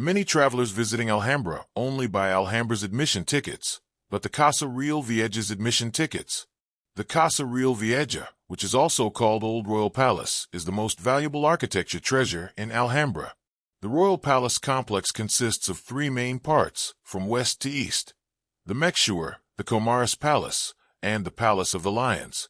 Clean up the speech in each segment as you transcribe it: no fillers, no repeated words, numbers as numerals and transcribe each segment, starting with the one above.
Many travelers visiting Alhambra only buy Alhambra's admission tickets, but the Casa Real Vieja's admission tickets. The Casa Real Vieja, which is also called Old Royal Palace, is the most valuable architecture treasure in Alhambra. The Royal Palace complex consists of three main parts, from west to east: the Mexuar, the Comares Palace, and the Palace of the Lions.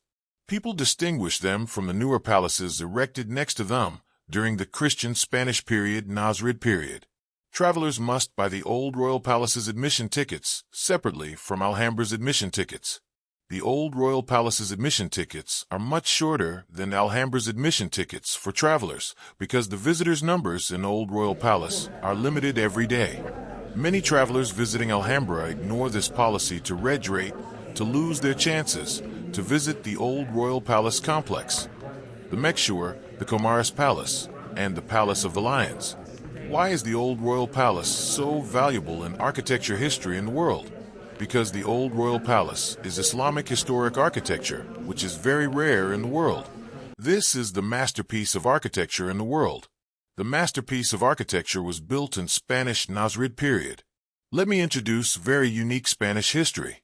People distinguish them from the newer palaces erected next to them during the Christian Spanish period Nasrid period. Travelers must buy the Old Royal Palace's admission tickets separately from Alhambra's admission tickets. The Old Royal Palace's admission tickets are much shorter than Alhambra's admission tickets for travelers because the visitors' numbers in Old Royal Palace are limited every day. Many travelers visiting Alhambra ignore this policy to red rate to lose their chances to visit the Old Royal Palace complex, the Mexuar, the Comares Palace, and the Palace of the Lions. Why is the Old Royal Palace so valuable in architecture history in the world? Because the Old Royal Palace is Islamic historic architecture, which is very rare in the world. This is the masterpiece of architecture in the world. The masterpiece of architecture was built in Spanish Nasrid period. Let me introduce very unique Spanish history.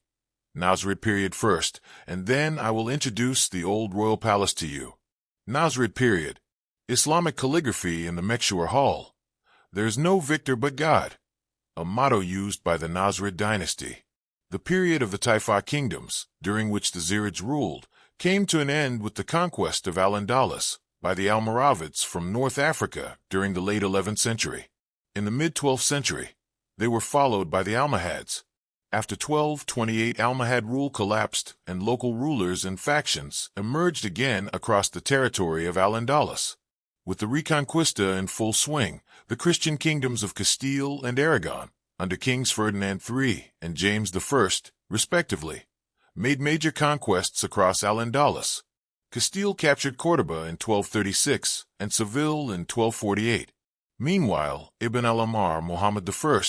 Nasrid period first, and then I will introduce the Old Royal Palace to you. Nasrid period. Islamic calligraphy in the Mexuar Hall. There is no victor but God, a motto used by the Nasrid dynasty. The period of the Taifa kingdoms, during which the Zirids ruled, came to an end with the conquest of al-Andalus by the Almoravids from North Africa during the late 11th century. In the mid-12th century, they were followed by the Almohads. After 1228, Almohad rule collapsed and local rulers and factions emerged again across the territory of al-Andalus. With the Reconquista in full swing, the Christian kingdoms of Castile and Aragon, under Kings Ferdinand III and James I, respectively, made major conquests across al-Andalus. Castile captured Cordoba in 1236 and Seville in 1248. Meanwhile, Ibn al-Ahmar Muhammad I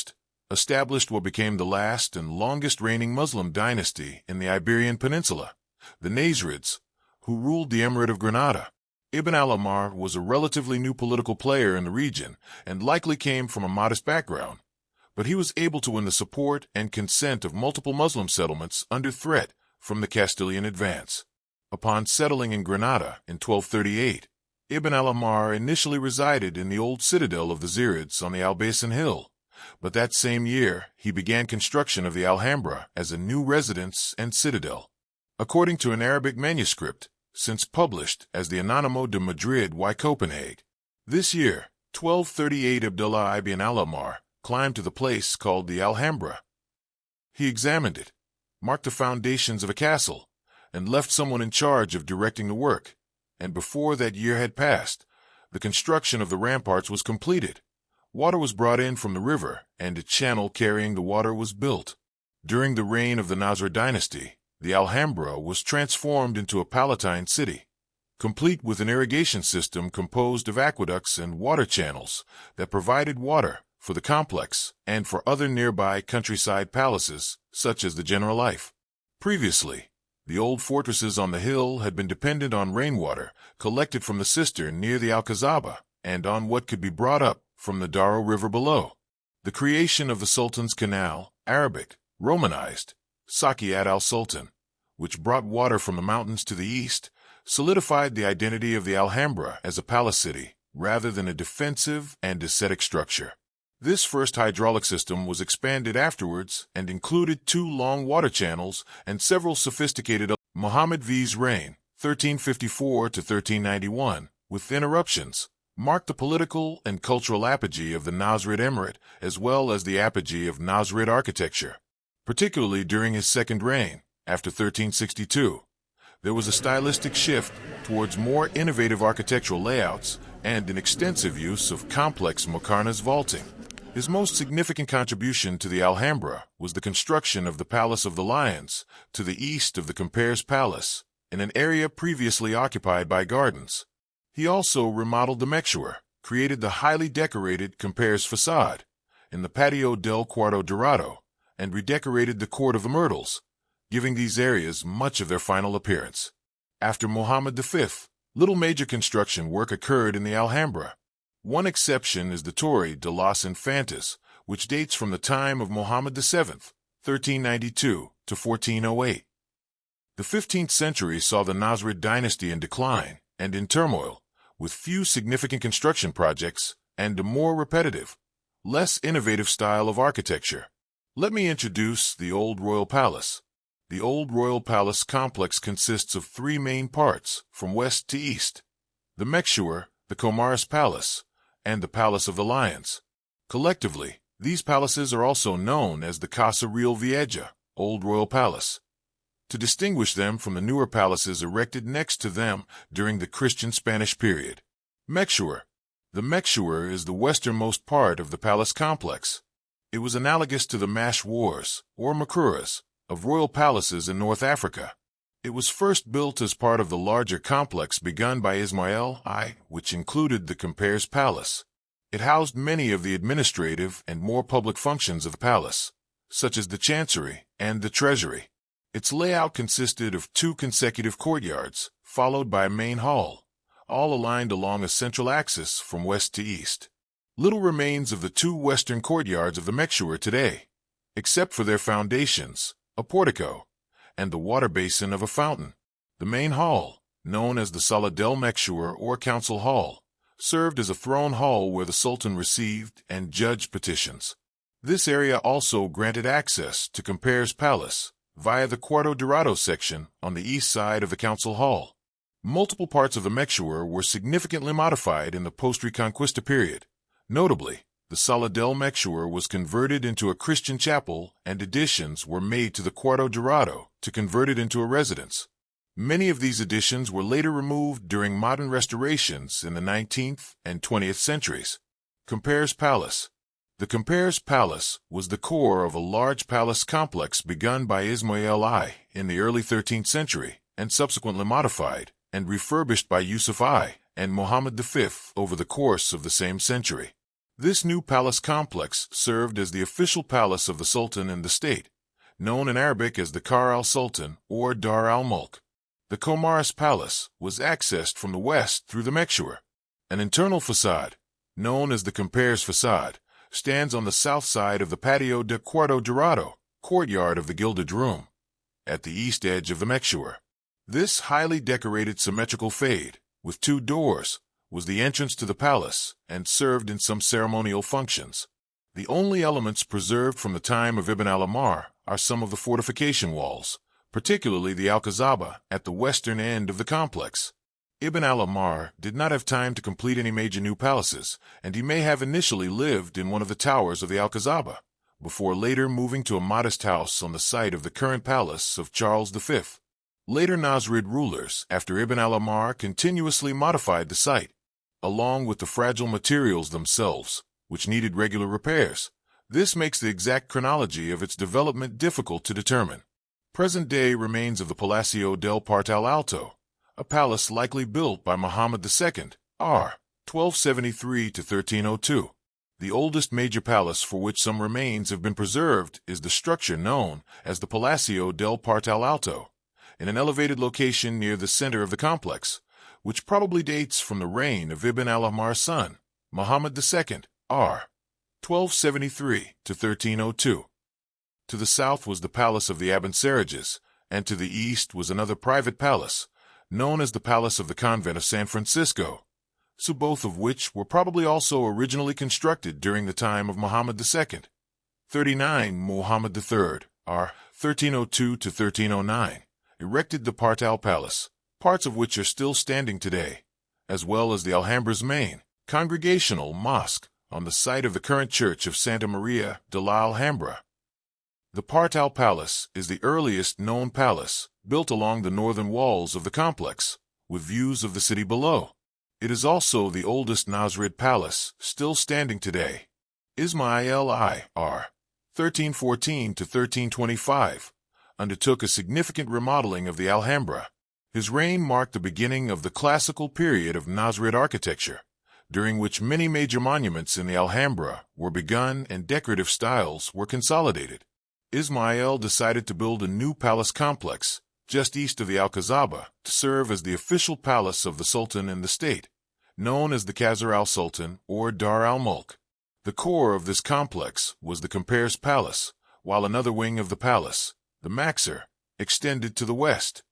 established what became the last and longest reigning Muslim dynasty in the Iberian Peninsula, the Nasrids, who ruled the Emirate of Granada. Ibn al-Ahmar was a relatively new political player in the region and likely came from a modest background, but he was able to win the support and consent of multiple Muslim settlements under threat from the Castilian advance. Upon settling in Granada in 1238, Ibn al-Ahmar initially resided in the old citadel of the Zirids on the Albasan Hill, but that same year he began construction of the Alhambra as a new residence and citadel. According to an Arabic manuscript, since published as the Anonimo de Madrid y Copenhague. This year, 1238, Abdullah ibn al-Ahmar climbed to the place called the Alhambra. He examined it, marked the foundations of a castle, and left someone in charge of directing the work, and before that year had passed, the construction of the ramparts was completed. Water was brought in from the river, and a channel carrying the water was built. During the reign of the Nasrid dynasty, the Alhambra was transformed into a Palatine city, complete with an irrigation system composed of aqueducts and water channels that provided water for the complex and for other nearby countryside palaces, such as the General Life. Previously, the old fortresses on the hill had been dependent on rainwater collected from the cistern near the Alcazaba and on what could be brought up from the Darro River below. The creation of the Sultan's Canal, Arabic, Romanized, Sakiat al-Sultan, which brought water from the mountains to the east, solidified the identity of the Alhambra as a palace city rather than a defensive and ascetic structure. This first hydraulic system was expanded afterwards and included 2 long water channels and several sophisticated. Muhammad V's reign, 1354 to 1391, with interruptions, marked the political and cultural apogee of the Nasrid Emirate as well as the apogee of Nasrid architecture. Particularly during his second reign, after 1362, there was a stylistic shift towards more innovative architectural layouts and an extensive use of complex muqarnas vaulting. His most significant contribution to the Alhambra was the construction of the Palace of the Lions to the east of the Comperes Palace, in an area previously occupied by gardens. He also remodeled the Mexuar, created the highly decorated Comperes facade in the Patio del Cuarto Dorado, and redecorated the Court of the Myrtles, giving these areas much of their final appearance. After Muhammad V, little major construction work occurred in the Alhambra. One exception is the Torre de los Infantes, which dates from the time of Mohammed VII, 1392 to 1408. The 15th century saw the Nasrid dynasty in decline and in turmoil, with few significant construction projects and a more repetitive, less innovative style of architecture. Let me introduce the Old Royal Palace. The Old Royal Palace complex consists of three main parts, from west to east: the Mexuar, the Comares Palace, and the Palace of the Lions. Collectively, these palaces are also known as the Casa Real Vieja, Old Royal Palace, to distinguish them from the newer palaces erected next to them during the Christian Spanish period. Mexuar. The Mexuar is the westernmost part of the palace complex. It was analogous to the Mashwars, or Makuras, of royal palaces in North Africa. It was first built as part of the larger complex begun by Ismail I, which included the Comperes Palace. It housed many of the administrative and more public functions of the palace, such as the chancery and the treasury. Its layout consisted of two consecutive courtyards, followed by a main hall, all aligned along a central axis from west to east. Little remains of the two western courtyards of the Mexuar today, except for their foundations, a portico, and the water basin of a fountain. The main hall, known as the Sala del Mexuar or Council Hall, served as a throne hall where the Sultan received and judged petitions. This area also granted access to Comperes Palace via the Cuarto Dorado section on the east side of the Council Hall. Multiple parts of the Mexuar were significantly modified in the post-Reconquista period. Notably, the Sala del Mexuar was converted into a Christian chapel, and additions were made to the Cuarto Dorado to convert it into a residence. Many of these additions were later removed during modern restorations in the 19th and 20th centuries. Comperes Palace. The Comperes Palace was the core of a large palace complex begun by Ismail I in the early 13th century and subsequently modified and refurbished by Yusuf I and Mohammed V over the course of the same century. This new palace complex served as the official palace of the Sultan and the state, known in Arabic as the Kar al-Sultan or Dar al-Mulk. The Comares Palace was accessed from the west through the Mexuar. An internal facade, known as the Comperes Facade, stands on the south side of the Patio de Cuarto Dorado, courtyard of the Gilded Room, at the east edge of the Mexuar. This highly decorated symmetrical fade, with two doors, was the entrance to the palace and served in some ceremonial functions. The only elements preserved from the time of Ibn al-Ahmar are some of the fortification walls, particularly the Alcazaba at the western end of the complex. Ibn al-Ahmar did not have time to complete any major new palaces, and he may have initially lived in one of the towers of the Alcazaba, before later moving to a modest house on the site of the current palace of Charles V. Later Nasrid rulers, after Ibn al-Ahmar, continuously modified the site, along with the fragile materials themselves, which needed regular repairs. This makes the exact chronology of its development difficult to determine. Present-day remains of the Palacio del Portal Alto, a palace likely built by Mohammed II, r. 1273 to 1302. The oldest major palace for which some remains have been preserved is the structure known as the Palacio del Portal Alto, in an elevated location near the center of the complex, which probably dates from the reign of Ibn al-Ahmar's son, Mohammed II, r. 1273 to 1302. To the south was the palace of the Abencerrages, and to the east was another private palace, known as the Palace of the Convent of San Francisco, so both of which were probably also originally constructed during the time of Mohammed II. 39 Mohammed III, r. 1302 to 1309, erected the Portal Palace, parts of which are still standing today, as well as the Alhambra's main, congregational mosque on the site of the current church of Santa Maria de la Alhambra. The Portal Palace is the earliest known palace built along the northern walls of the complex, with views of the city below. It is also the oldest Nasrid palace still standing today. Ismail I, r. 1314 to 1325, undertook a significant remodeling of the Alhambra. His reign marked the beginning of the classical period of Nasrid architecture, during which many major monuments in the Alhambra were begun and decorative styles were consolidated. Ismail decided to build a new palace complex just east of the Alcazaba to serve as the official palace of the Sultan and the state, known as the Qasr al-Sultan or Dar al-Mulk. The core of this complex was the Comperes Palace, while another wing of the palace, the Mexuar, extended to the west.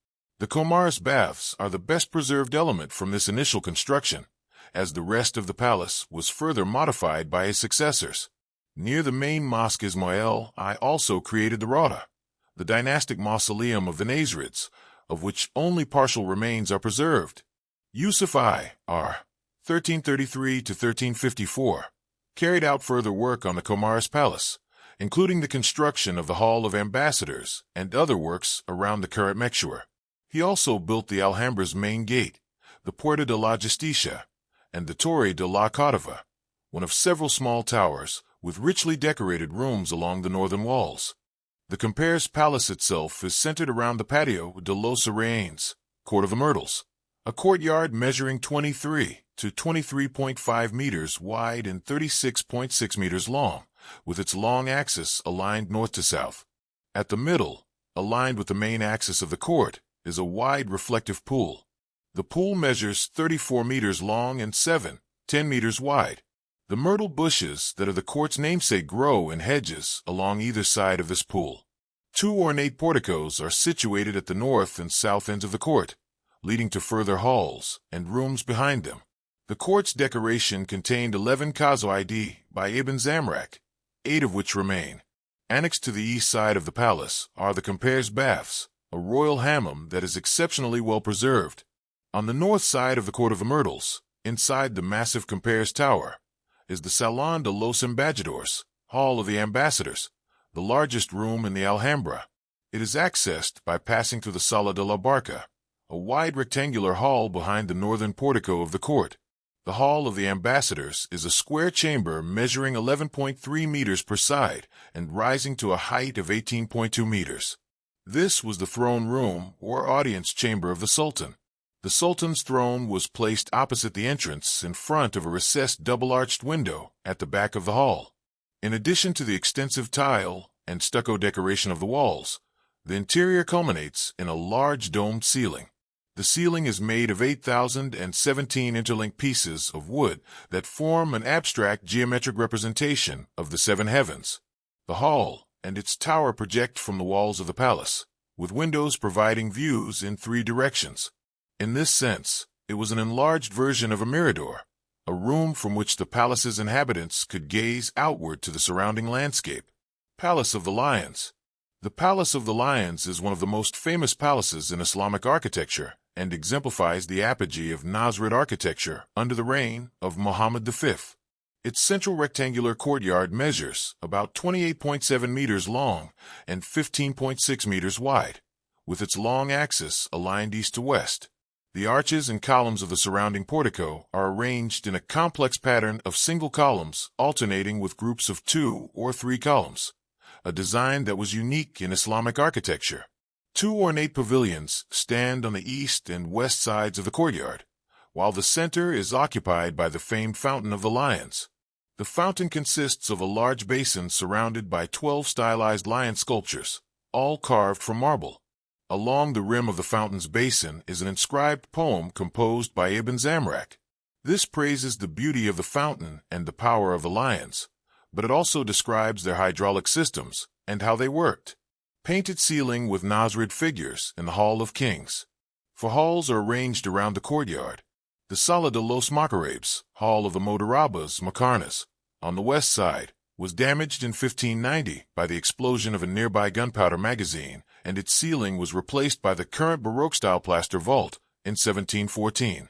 The Comars baths are the best preserved element from this initial construction, as the rest of the palace was further modified by his successors. Near the main mosque Ismail I also created the Rauda, the dynastic mausoleum of the Nasrids, of which only partial remains are preserved. Yusuf I, R. 1333 to 1354, carried out further work on the Comars Palace, including the construction of the Hall of Ambassadors and other works around the current Mexuar. He also built the Alhambra's main gate, the Puerta de la Justicia, and the Torre de la Cordoba, one of several small towers with richly decorated rooms along the northern walls. The Comperes Palace itself is centered around the Patio de los Reines, Court of the Myrtles, a courtyard measuring 23 to 23.5 meters wide and 36.6 meters long, with its long axis aligned north to south. At the middle, aligned with the main axis of the court, is a wide reflective pool. The pool measures 34 meters long and 10 meters wide. The myrtle bushes that are the court's namesake grow in hedges along either side of this pool. Two ornate porticos are situated at the north and south ends of the court, leading to further halls and rooms behind them. The court's decoration contained 11 qawaid by Ibn Zamrak, 8 of which remain. Annexed to the east side of the palace are the Comperes baths, a royal hammam that is exceptionally well preserved. On the north side of the Court of the Myrtles, inside the massive Comperes Tower, is the Salon de los Embajadores, Hall of the Ambassadors, the largest room in the Alhambra. It is accessed by passing through the Sala de la Barca, a wide rectangular hall behind the northern portico of the court. The Hall of the Ambassadors is a square chamber measuring 11.3 meters per side and rising to a height of 18.2 meters. This was the throne room or audience chamber of the Sultan. The Sultan's throne was placed opposite the entrance in front of a recessed double-arched window at the back of the hall. In addition to the extensive tile and stucco decoration of the walls, the interior culminates in a large domed ceiling. The ceiling is made of 8,017 interlinked pieces of wood that form an abstract geometric representation of the seven heavens. The hall and its tower project from the walls of the palace, with windows providing views in 3 directions. In this sense, it was an enlarged version of a mirador, a room from which the palace's inhabitants could gaze outward to the surrounding landscape. Palace of the Lions. The Palace of the Lions is one of the most famous palaces in Islamic architecture and exemplifies the apogee of Nasrid architecture under the reign of Muhammad V. Its central rectangular courtyard measures about 28.7 meters long and 15.6 meters wide, with its long axis aligned east to west. The arches and columns of the surrounding portico are arranged in a complex pattern of single columns alternating with groups of 2 or 3 columns, a design that was unique in Islamic architecture. 2 ornate pavilions stand on the east and west sides of the courtyard, while the center is occupied by the famed Fountain of the Lions. The fountain consists of a large basin surrounded by 12 stylized lion sculptures, all carved from marble. Along the rim of the fountain's basin is an inscribed poem composed by Ibn Zamrak. This praises the beauty of the fountain and the power of the lions, but it also describes their hydraulic systems and how they worked. Painted ceiling with Nasrid figures in the Hall of Kings. 4 halls are arranged around the courtyard. The Sala de los Macarabes, Hall of the Modarabas Macarnas, on the west side, was damaged in 1590 by the explosion of a nearby gunpowder magazine, and its ceiling was replaced by the current Baroque-style plaster vault in 1714.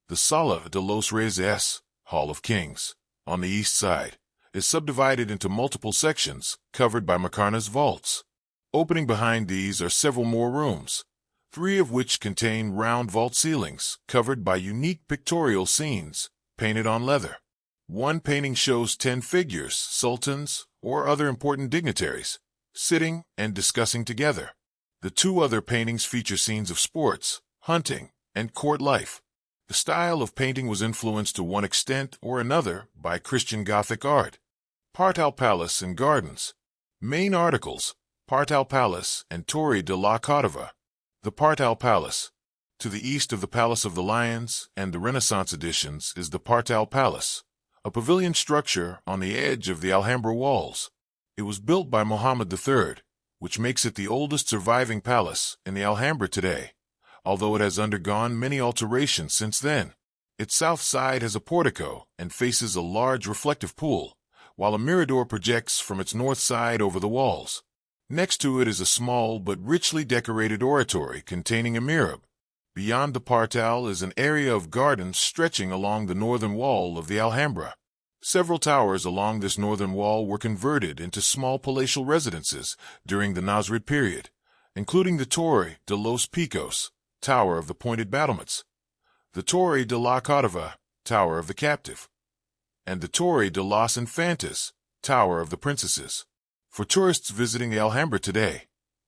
The Sala de los Reyes, Hall of Kings, on the east side, is subdivided into multiple sections covered by Macarnas vaults. Opening behind these are several more rooms, 3 of which contain round vault ceilings covered by unique pictorial scenes painted on leather. One painting shows 10 figures, sultans, or other important dignitaries, sitting and discussing together. The 2 other paintings feature scenes of sports, hunting, and court life. The style of painting was influenced to one extent or another by Christian Gothic art. Partal Palace and Gardens. Main articles: Partal Palace and Torre de la Cordoba. The Partal Palace. To the east of the Palace of the Lions and the Renaissance additions is the Partal Palace, a pavilion structure on the edge of the Alhambra walls. It was built by Muhammad III, which makes it the oldest surviving palace in the Alhambra today, although it has undergone many alterations since then. Its south side has a portico and faces a large reflective pool, while a mirador projects from its north side over the walls. Next to it is a small but richly decorated oratory containing a mihrab. Beyond the Partal is an area of gardens stretching along the northern wall of the Alhambra. Several towers along this northern wall were converted into small palatial residences during the Nasrid period, including the Torre de los Picos, Tower of the Pointed Battlements, the Torre de la Cordova, Tower of the Captive, and the Torre de los Infantes, Tower of the Princesses. For tourists visiting the Alhambra today,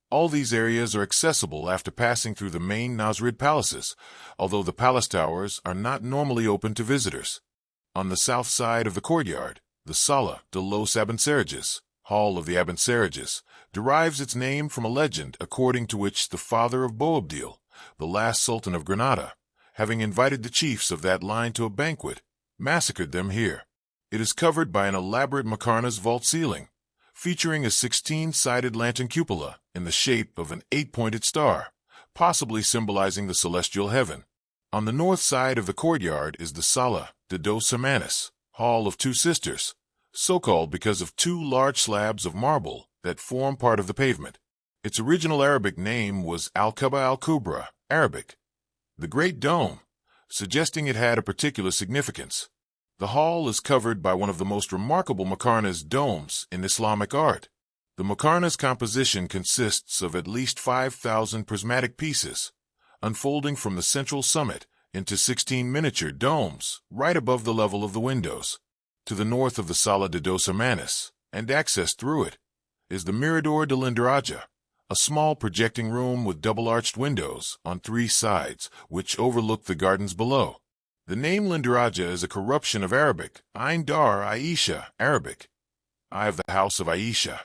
all these areas are accessible after passing through the main Nasrid palaces, although the palace towers are not normally open to visitors. On the south side of the courtyard, the Sala de los Abencerrages, Hall of the Abencerrages, derives its name from a legend according to which the father of Boabdil, the last Sultan of Granada, having invited the chiefs of that line to a banquet, massacred them here. It is covered by an elaborate Macarna's vault ceiling, featuring a 16-sided lantern cupola in the shape of an 8-pointed star, possibly symbolizing the celestial heaven. On the north side of the courtyard is the Sala de dos Hermanas, Hall of Two Sisters, so called because of two large slabs of marble that form part of the pavement. Its original Arabic name was Al-Quba al-Kubra, Arabic, the Great Dome, suggesting it had a particular significance. The hall is covered by one of the most remarkable Macarna's domes in Islamic art. The Macarna's composition consists of at least 5,000 prismatic pieces, unfolding from the central summit into 16 miniature domes right above the level of the windows. To the north of the Sala de dos Hermanas, and access through it, is the Mirador de Lindaraja, a small projecting room with double-arched windows on 3 sides, which overlook the gardens below. The name Lindaraja is a corruption of Arabic, Ain Dar Aisha, Arabic, Eye of the House of Aisha.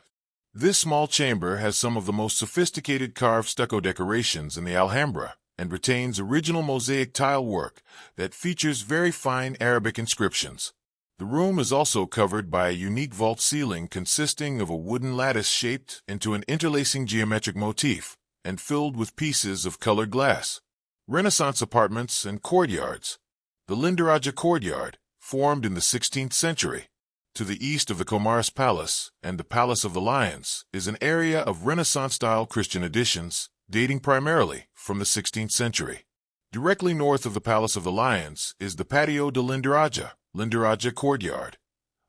This small chamber has some of the most sophisticated carved stucco decorations in the Alhambra and retains original mosaic tile work that features very fine Arabic inscriptions. The room is also covered by a unique vault ceiling consisting of a wooden lattice shaped into an interlacing geometric motif and filled with pieces of colored glass. Renaissance apartments and courtyards. The Lindaraja courtyard, formed in the 16th century, to the east of the Comares Palace and the Palace of the Lions, is an area of Renaissance-style Christian additions dating primarily from the 16th century. Directly north of the Palace of the Lions is the Patio de Lindaraja, Lindaraja courtyard,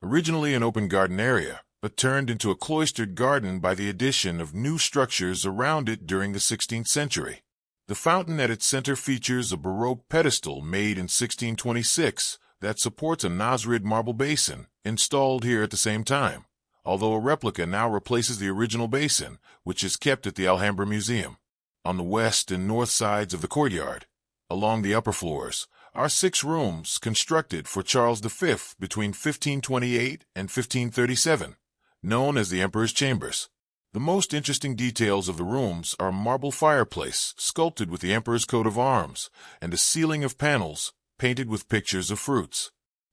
originally an open garden area, but turned into a cloistered garden by the addition of new structures around it during the 16th century. The fountain at its center features a Baroque pedestal made in 1626 that supports a Nasrid marble basin installed here at the same time, although a replica now replaces the original basin, which is kept at the Alhambra Museum. On the west and north sides of the courtyard, along the upper floors, are 6 rooms constructed for Charles V between 1528 and 1537, known as the Emperor's Chambers. The most interesting details of the rooms are a marble fireplace sculpted with the Emperor's coat of arms and a ceiling of panels painted with pictures of fruits.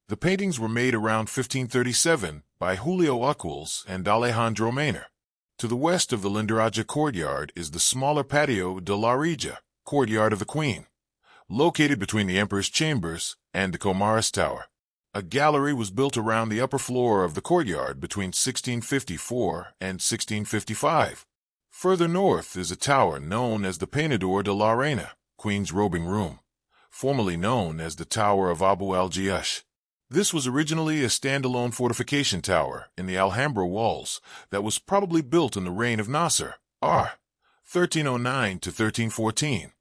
The paintings were made around 1537 by Julio Uckwells and Alejandro Maner. To the west of the Lindaraja courtyard is the smaller Patio de la Regia, Courtyard of the Queen, located between the Emperor's Chambers and the Comares Tower. A gallery was built around the upper floor of the courtyard between 1654 and 1655. Further north is a tower known as the Peinador de la Reina, Queen's Robing Room, formerly known as the Tower of Abu al-Jiash. This was originally a standalone fortification tower in the Alhambra walls that was probably built in the reign of Nasr, R. 1309 to 1314,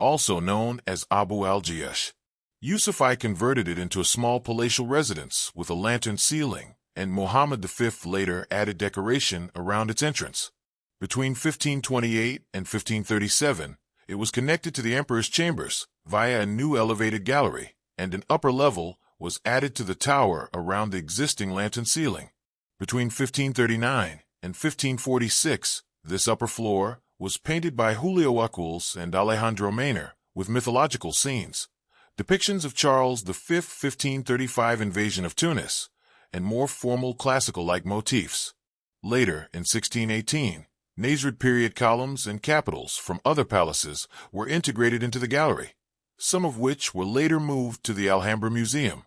also known as Abu al-Jiash. Yusuf converted it into a small palatial residence with a lantern ceiling, and Muhammad V later added decoration around its entrance. Between 1528 and 1537, it was connected to the Emperor's Chambers via a new elevated gallery, and an upper level was added to the tower around the existing lantern ceiling. Between 1539 and 1546, this upper floor was painted by Julio Uckwells and Alejandro Maner with mythological scenes, depictions of Charles V 1535 invasion of Tunis, and more formal classical-like motifs. Later, in 1618, Nasrid period columns and capitals from other palaces were integrated into the gallery, some of which were later moved to the Alhambra Museum.